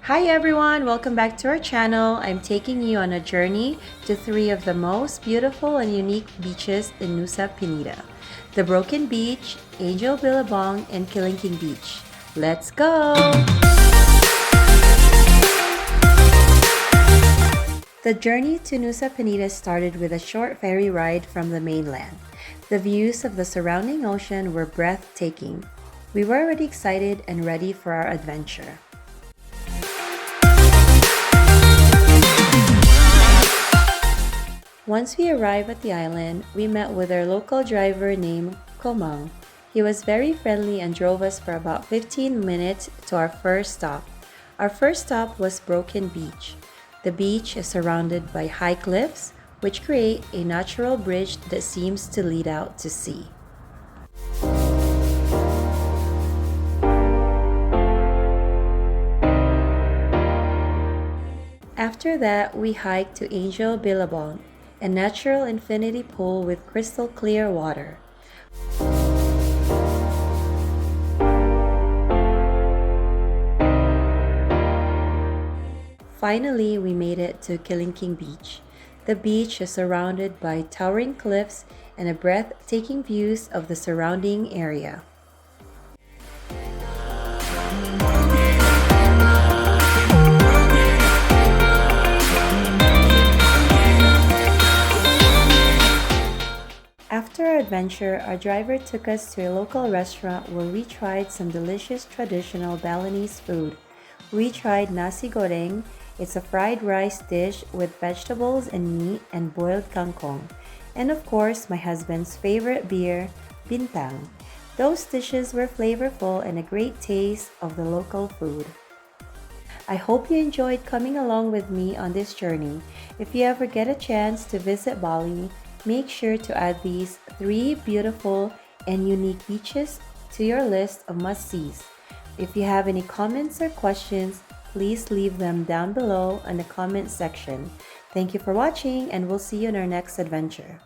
Hi everyone, welcome back to our channel. I'm taking you on a journey to three of the most beautiful and unique beaches in Nusa Penida. The Broken Beach, Angel Billabong, and Kelingking Beach. Let's go! The journey to Nusa Penida started with a short ferry ride from the mainland. The views of the surrounding ocean were breathtaking. We were already excited and ready for our adventure. Once we arrived at the island, we met with our local driver named Komang. He was very friendly and drove us for about 15 minutes to our first stop. Our first stop was Broken Beach. The beach is surrounded by high cliffs, which create a natural bridge that seems to lead out to sea. After that, we hiked to Angel Billabong, a natural infinity pool with crystal clear water. Finally, we made it to Kelingking Beach. The beach is surrounded by towering cliffs and a breathtaking views of the surrounding area. After our adventure, our driver took us to a local restaurant where we tried some delicious traditional Balinese food. We tried Nasi Goreng. It's a fried rice dish with vegetables and meat and boiled kangkong. And of course, my husband's favorite beer, Bintang. Those dishes were flavorful and a great taste of the local food. I hope you enjoyed coming along with me on this journey. If you ever get a chance to visit Bali, make sure to add these three beautiful and unique beaches to your list of must-sees. If you have any comments or questions, please leave them down below in the comment section. Thank you for watching, and we'll see you in our next adventure.